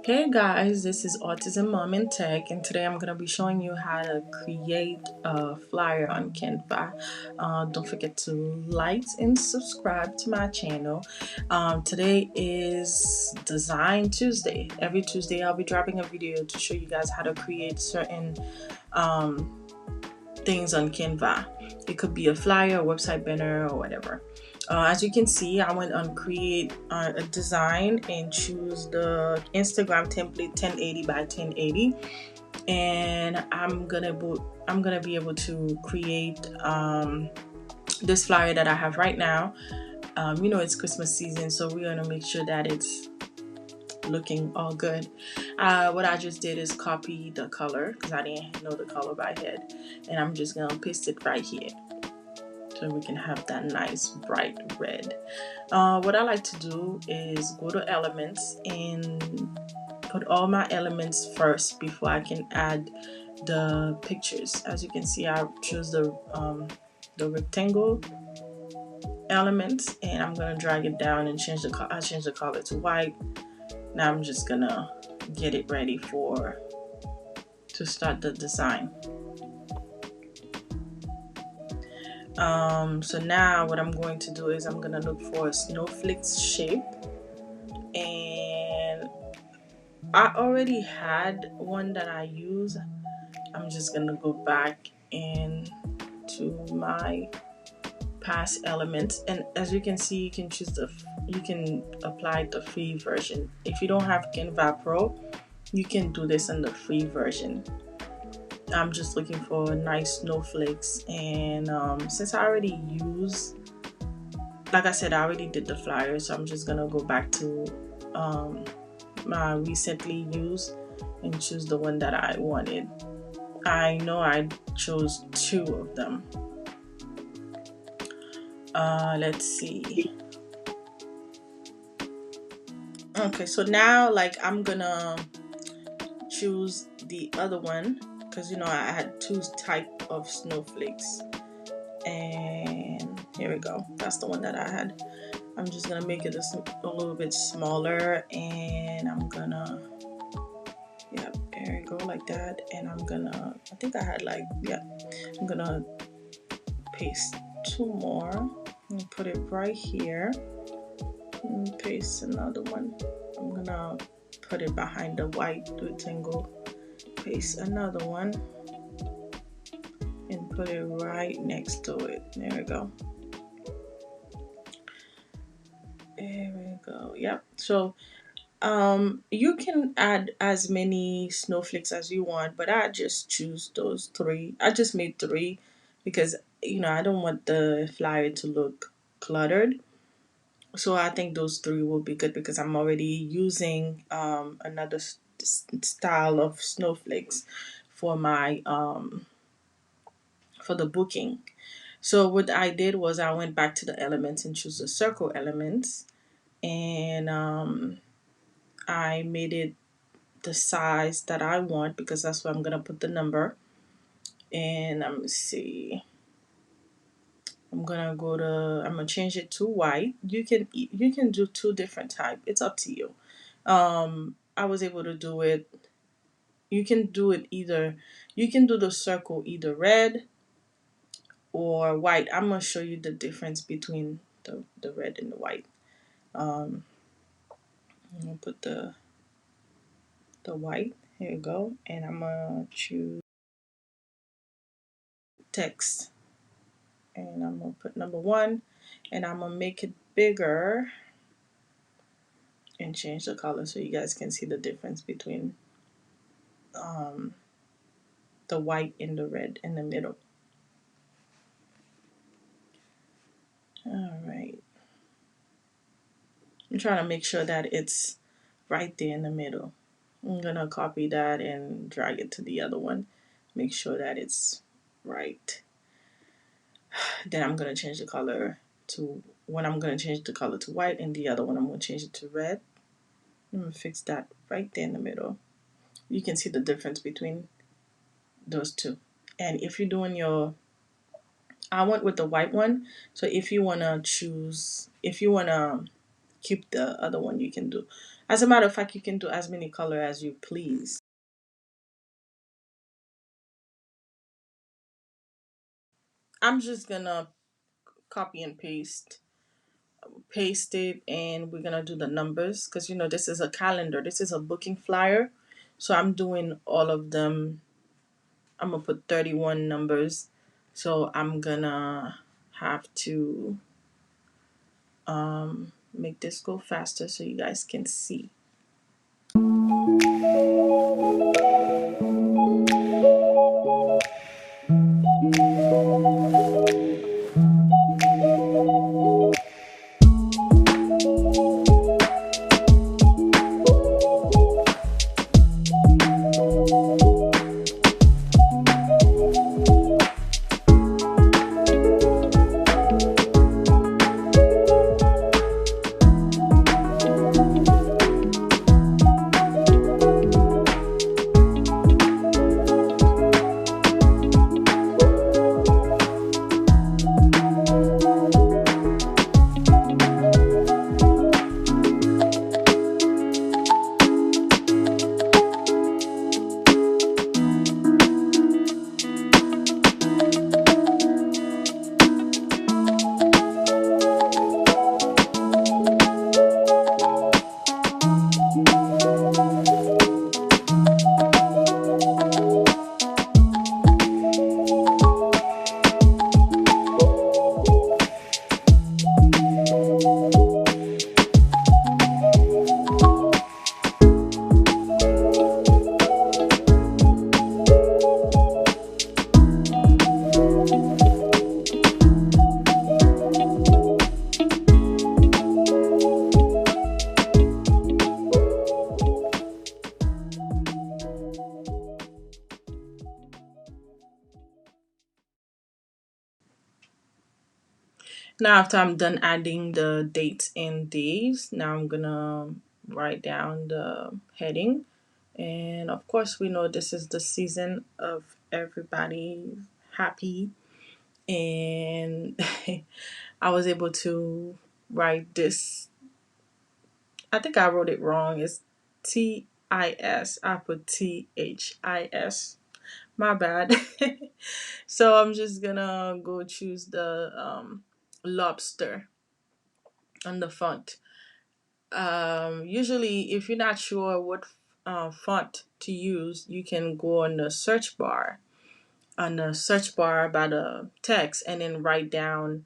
Hey guys, this is Autism Mom in Tech, and today I'm going to be showing you how to create a flyer on Canva. Don't forget to like and subscribe to my channel. Today is Design Tuesday. Every Tuesday I'll be dropping a video to show you guys how to create certain things on Canva. It could be a flyer, a website banner, or whatever. As you can see, I went on create a design and choose the Instagram template 1080 by 1080, and I'm gonna be able to create this flyer that I have right now. It's Christmas season, so we're gonna make sure that it's looking all good. What I just did is copy the color because I didn't know the color by head, and I'm just gonna paste it right here so we can have that nice bright red. What I like to do is go to elements and put all my elements first before I can add the pictures. As you can see, I choose the rectangle element, and I'm gonna drag it down and change the color to white. Now I'm just gonna get it ready to start the design. So now what I'm going to do is I'm gonna look for a snowflake shape, and I already had one that I use. I'm just gonna go back into my past elements, and as you can see, you can apply the free version. If you don't have Canva Pro, you can do this in the free version. I'm just looking for nice snowflakes, and since I already like I said, I already did the flyer, so I'm just gonna go back to my recently used and choose the one that I wanted. I know I chose 2 of them. Let's see. Okay, so now I'm gonna choose the other one because I had 2 type of snowflakes, and here we go. That's the one that I had. I'm just gonna make it a little bit smaller, and I'm gonna, yeah, there we go, like that. And I'm gonna, I think I had I'm gonna paste 2 more and put it right here, and paste another one. I'm gonna put it behind the white rectangle, paste another one, and put it right next to it. There we go. There we go. Yep. So you can add as many snowflakes as you want, but I just choose those 3. I just made 3 because I don't want the flyer to look cluttered. So I think those 3 will be good because I'm already using another style of snowflakes for my for the booking. So what I did was I went back to the elements and choose the circle elements, and I made it the size that I want because that's where I'm gonna put the number. And let me see. I'm gonna change it to white. You can do 2 different type. It's up to you. I was able to do it. You can do it either. You can do the circle either red or white. I'm gonna show you the difference between the red and the white. I'm gonna put the white. Here we go, and I'm gonna choose text, and I'm gonna put number 1, and I'm gonna make it bigger and change the color so you guys can see the difference between um, the white and the red in the middle. All right, I'm trying to make sure that it's right there in the middle. I'm gonna copy that and drag it to the other one, make sure that it's right. Then I'm gonna change the color to I'm gonna change the color to white, and the other one I'm gonna change it to red. I'm gonna fix that right there in the middle. You can see the difference between those 2. And if you're doing I went with the white one. So if you wanna keep the other one, you can do. As a matter of fact, you can do as many color as you please. I'm just gonna copy and paste it, and we're gonna do the numbers because this is a calendar, this is a booking flyer, so I'm doing all of them. I'm gonna put 31 numbers, so I'm gonna have to make this go faster so you guys can see. Now, after I'm done adding the dates and days, now I'm gonna write down the heading. And of course, we know this is the season of everybody happy. And I was able to write this. I think I wrote it wrong. It's TIS. I put THIS. My bad. So I'm just gonna go choose the lobster on the font. Usually, if you're not sure what font to use, you can go on the search bar by the text, and then write down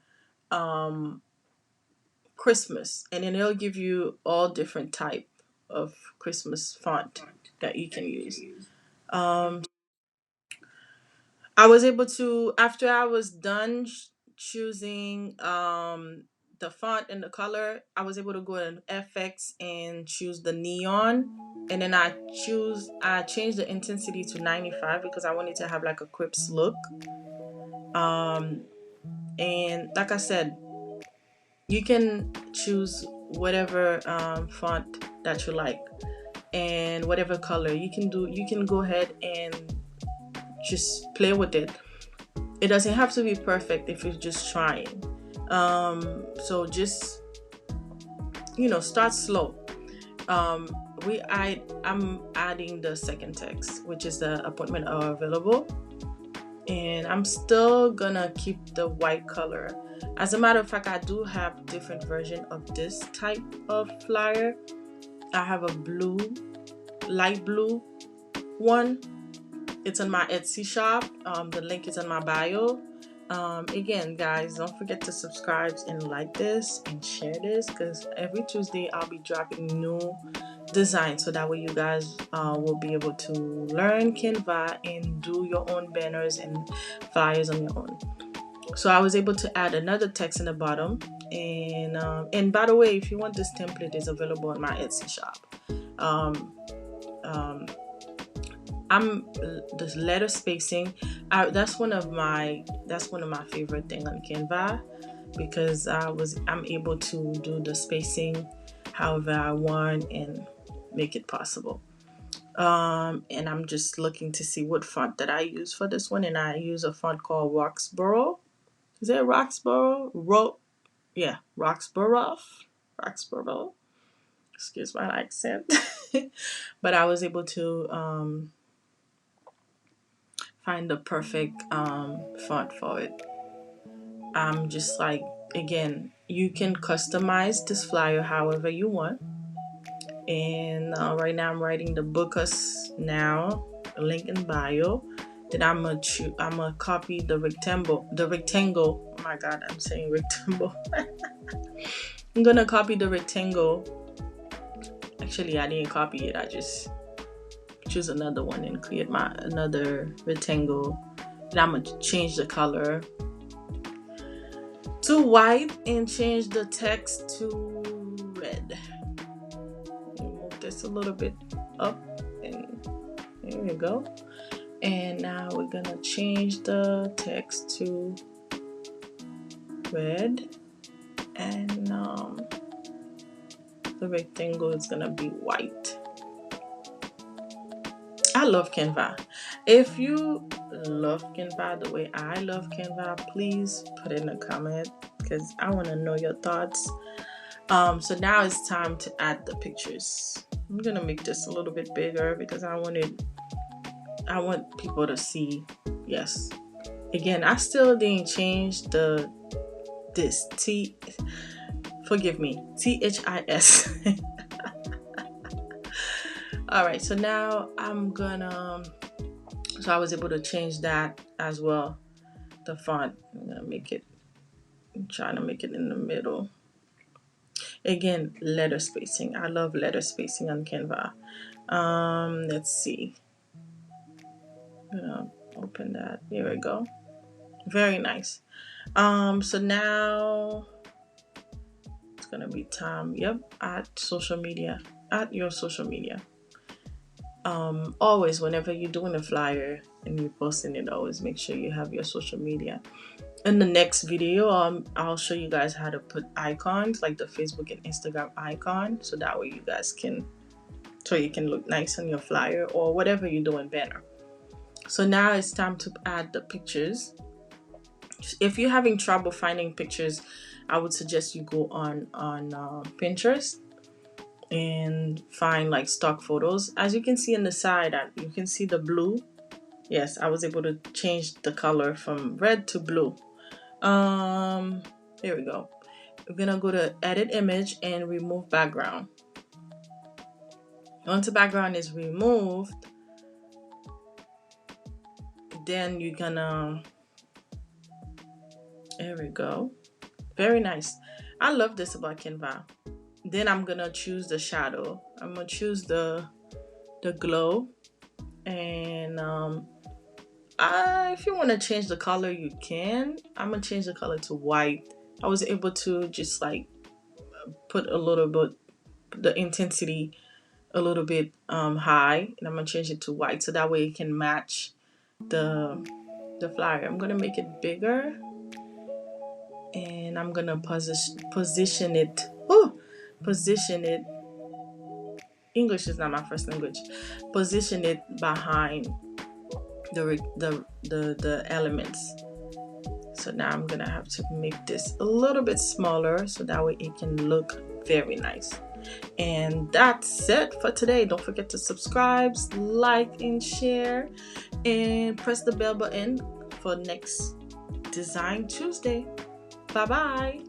um, Christmas, and then it'll give you all different type of Christmas font that you can use. Um, I was able to, after I was done choosing the font and the color, I was able to go in FX and choose the neon. And then I changed the intensity to 95 because I wanted to have like a crisp look. Um, and like I said, you can choose whatever font that you like and whatever color you can do. You can go ahead and just play with it. It doesn't have to be perfect if you're just trying. So just start slow. I'm adding the second text, which is the appointment are available, and I'm still gonna keep the white color. As a matter of fact, I do have different version of this type of flyer. I have a blue, light blue one. It's on my Etsy shop. The link is in my bio. Again, guys, don't forget to subscribe and like this and share this because every Tuesday I'll be dropping new designs so that way you guys will be able to learn Canva and do your own banners and flyers on your own. So I was able to add another text in the bottom, and by the way, if you want this template, it's available in my Etsy shop. Um, um, I'm the letter spacing. That's one of my favorite thing on Canva because I'm able to do the spacing however I want and make it possible. And I'm just looking to see what font that I use for this one, and I use a font called Roxborough. Is it Roxborough? Yeah, Roxborough. Foxborough. Excuse my accent. But I was able to find the perfect font for it. I'm just like, again, you can customize this flyer however you want. And right now I'm writing the book us now, link in bio. Then I'm gonna copy the rectangle. Oh my god, I'm saying rectangle. I'm gonna copy the rectangle. Actually, I didn't copy it. I just choose another one and create my another rectangle. And I'm gonna change the color to white and change the text to red. Move this a little bit up, and there we go. And now we're gonna change the text to red, and the rectangle is gonna be white. I love Canva. If you love Canva the way I love Canva, please put it in a comment because I want to know your thoughts. So now it's time to add the pictures. I'm gonna make this a little bit bigger because I want people to see. Yes. Again, I still didn't change this T. Forgive me, THIS. All right, so now so I was able to change that as well. The font, I'm trying to make it in the middle. Again, letter spacing. I love letter spacing on Canva. Let's see. I'm gonna open that. Here we go. Very nice. So now it's gonna be time. Yep, at your social media. Always, whenever you're doing a flyer and you're posting it, always make sure you have your social media. In the next video, I'll show you guys how to put icons like the Facebook and Instagram icon, so that way you guys can look nice on your flyer or whatever you're doing banner. So now it's time to add the pictures. If you're having trouble finding pictures, I would suggest you go on Pinterest and find like stock photos. As you can see on the side, you can see the blue. Yes, I was able to change the color from red to blue. Here we go. We're gonna go to edit image and remove background. Once the background is removed, then you're gonna, there we go. Very nice. I love this about Canva. Then I'm gonna choose the shadow. I'm gonna choose the glow, and if you want to change the color, you can. I'm gonna change the color to white. I was able to just like put a little bit the intensity a little bit high, and I'm gonna change it to white so that way it can match the flyer. I'm gonna make it bigger, and I'm gonna position it. Position it. English is not my first language. Position it behind the elements. So now I'm gonna have to make this a little bit smaller so that way it can look very nice. And that's it for today. Don't forget to subscribe, like, and share, and press the bell button for next Design Tuesday. Bye bye.